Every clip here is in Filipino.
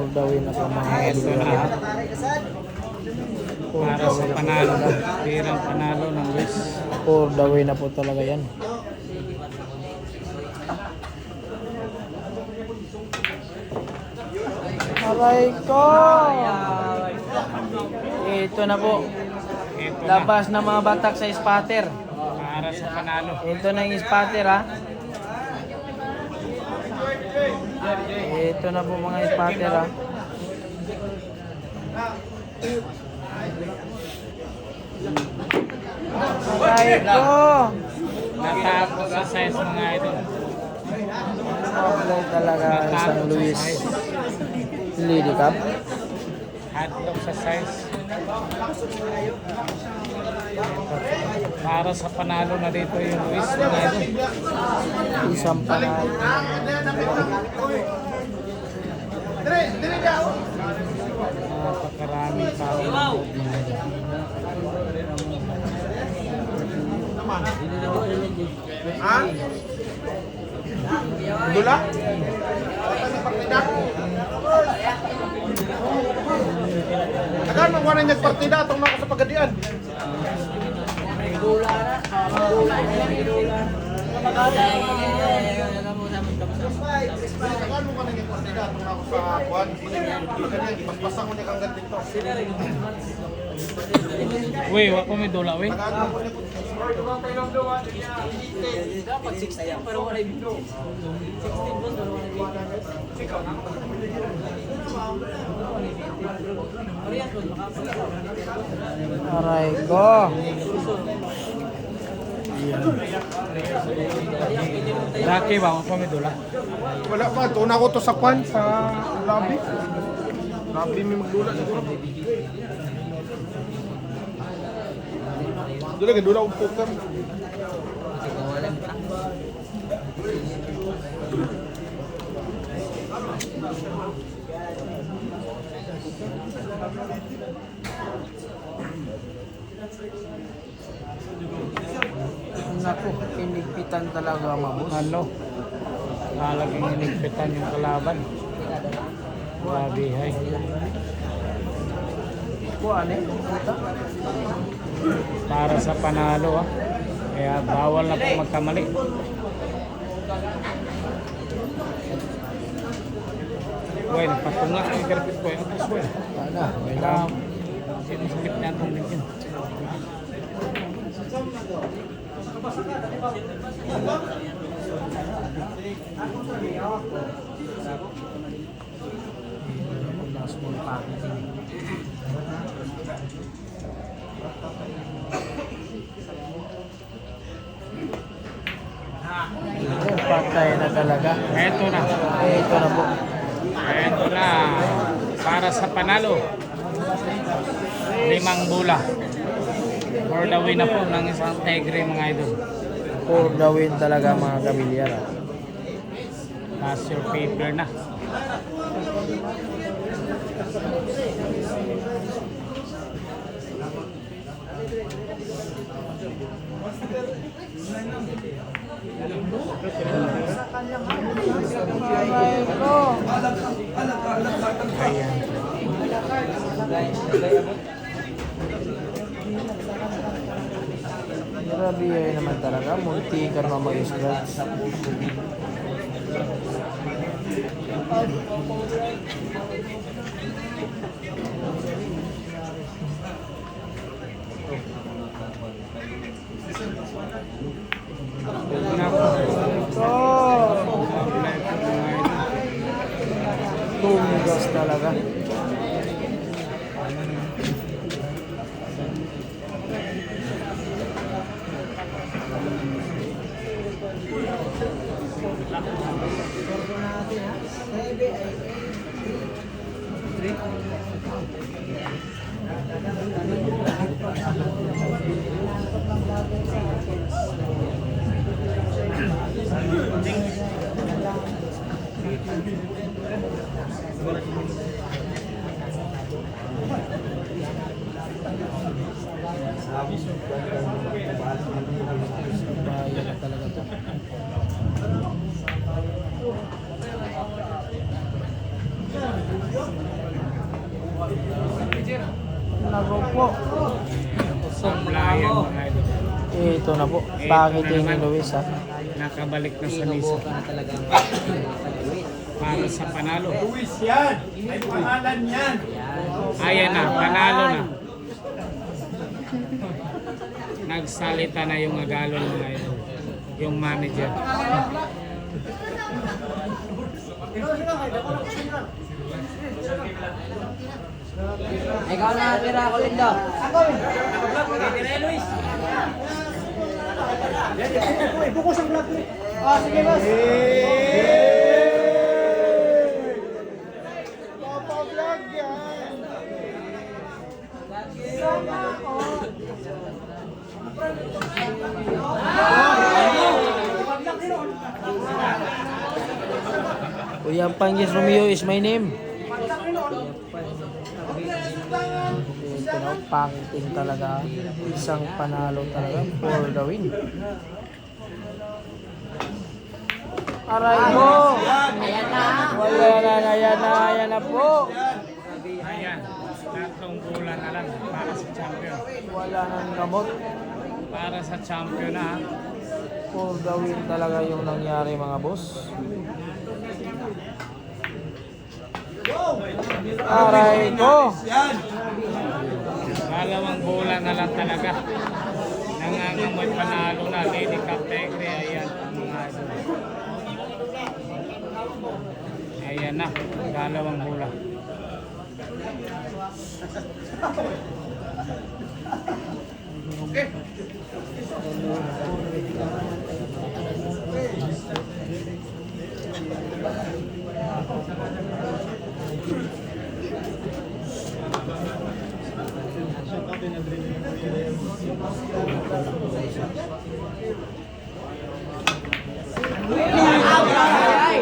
For the win na po mga Ito idol. na. Para sa panalo. Pirang panalo ng Luis. For the win na po talaga yan. Aray ko! Ito na po. Ito na. Labas na mga batak sa spatter. Para sa panalo. Ito na yung spatter ha. Ito na po mga spatter ha. Aray ko! Natapos sa size mga idol. Apply talaga ang San Luis Lady Cup. Hotdog sa size. Para sa panalo na dito yung Luis mga idol. Isang panalo. Napakaraming tao. Ha? Dula? Akan mo wala niya partida atong nako sa pagadian. Akan mo wala niya partida atong nako sa kuan. Pagadian ipagpasa mo niya kang ganito. Uy, wako may dula, uy. Akan mo niya Dapat 16 pero wala yung 16 boss pero wala yung Aray ko! Lucky ba? Wako may dula. wala pa tuna ko to sa kuan sa lobby. Lobby may magdula siguro. Dula ka dula og poker. Naku, inigpitan talaga mabos. Ano? Talagang inigpitan yung kalaban. Grabe, hay. Kuan eh? Puta. Para sa panalo, ah. Kaya bawal na po magkamali. Bueno, patunga ang garpit ko. Atas, bueno. Wala. Kaya, sinisikip na itong linkin. Last one packaging. Patay na talaga. Eto na. Ito na po. Eto na. Para sa panalo. 5 bola. For the win na po ng isang Tigre mga idol. For the win talaga mga kamilyar. Pass your paper na. Aray ko! Ayan. Grabe yun naman talaga. Munti ka naman mag-scratch. Tumigas talaga. Bahaya na talaga to. Nago po. Supplyan mga idol. Ito na po. Bakit ni Luis ha? Nakabalik na sa misa. Sinubukan na talagang Para sa panalo. Luis yan! May pangalan yan! Ayan na, panalo na. Nagsalita na yung agalon mga idol. Yung manager. ikaw na tira ako, Lindo. Tira, Luis. Papablog yan! Kuya Panggis Romeo is my name. Ito na, pakitin talaga. Isang panalo talaga for the win. Aray ko! Ayan na. Wala na, ayan na po. Ayan, tatlong bola na lang para sa champion. Wala nang gamot. Para sa champion na. For the win talaga yung nangyari mga boss. Aray ko! Dalawang bola na lang talaga. Nangangamoy panalo na. Lady Cup Tegre. Ayan ang mga idol. Ayan na, dalawang bola.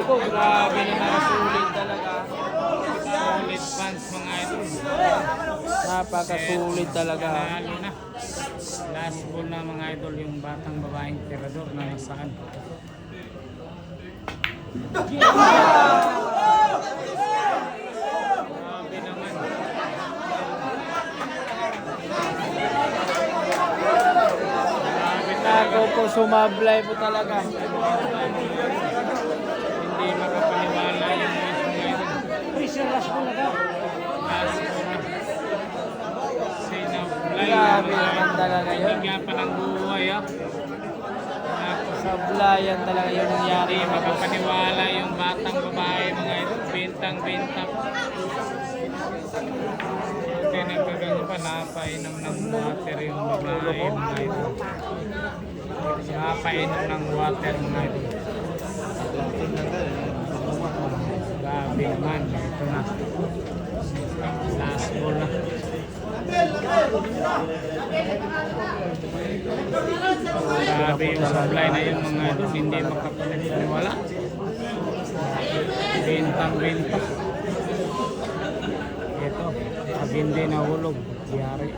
Oh, grabe naman, sulit talaga. Sulit fans mga idol. Napakasulit talaga. Panalo na. Last ball na mga idol yung batang babaeng tirador na nasaan. Grabe naman. Grabe talaga. Ako po sumablay po talaga. Hindi makapaniwala yung mga idol. Last ball na. Sinablay Grabe mga naman idol. talaga yun. Hindi nga pa ng buhay ah. Sablayan talaga yung nangyari Hindi mga boss. makapaniwala yung batang babae mga idol. Bintang-bintang. Tinagkaganyan pa, napainom ng water yung babae mga idol. Napainom ng water mga idol. Grabe naman. Ito na. Last ball na. Grabe yung supply na yung mga idol. Hindi makapaniwala. Bintang-bintang. Ito. Pag hindi nahulog, yari.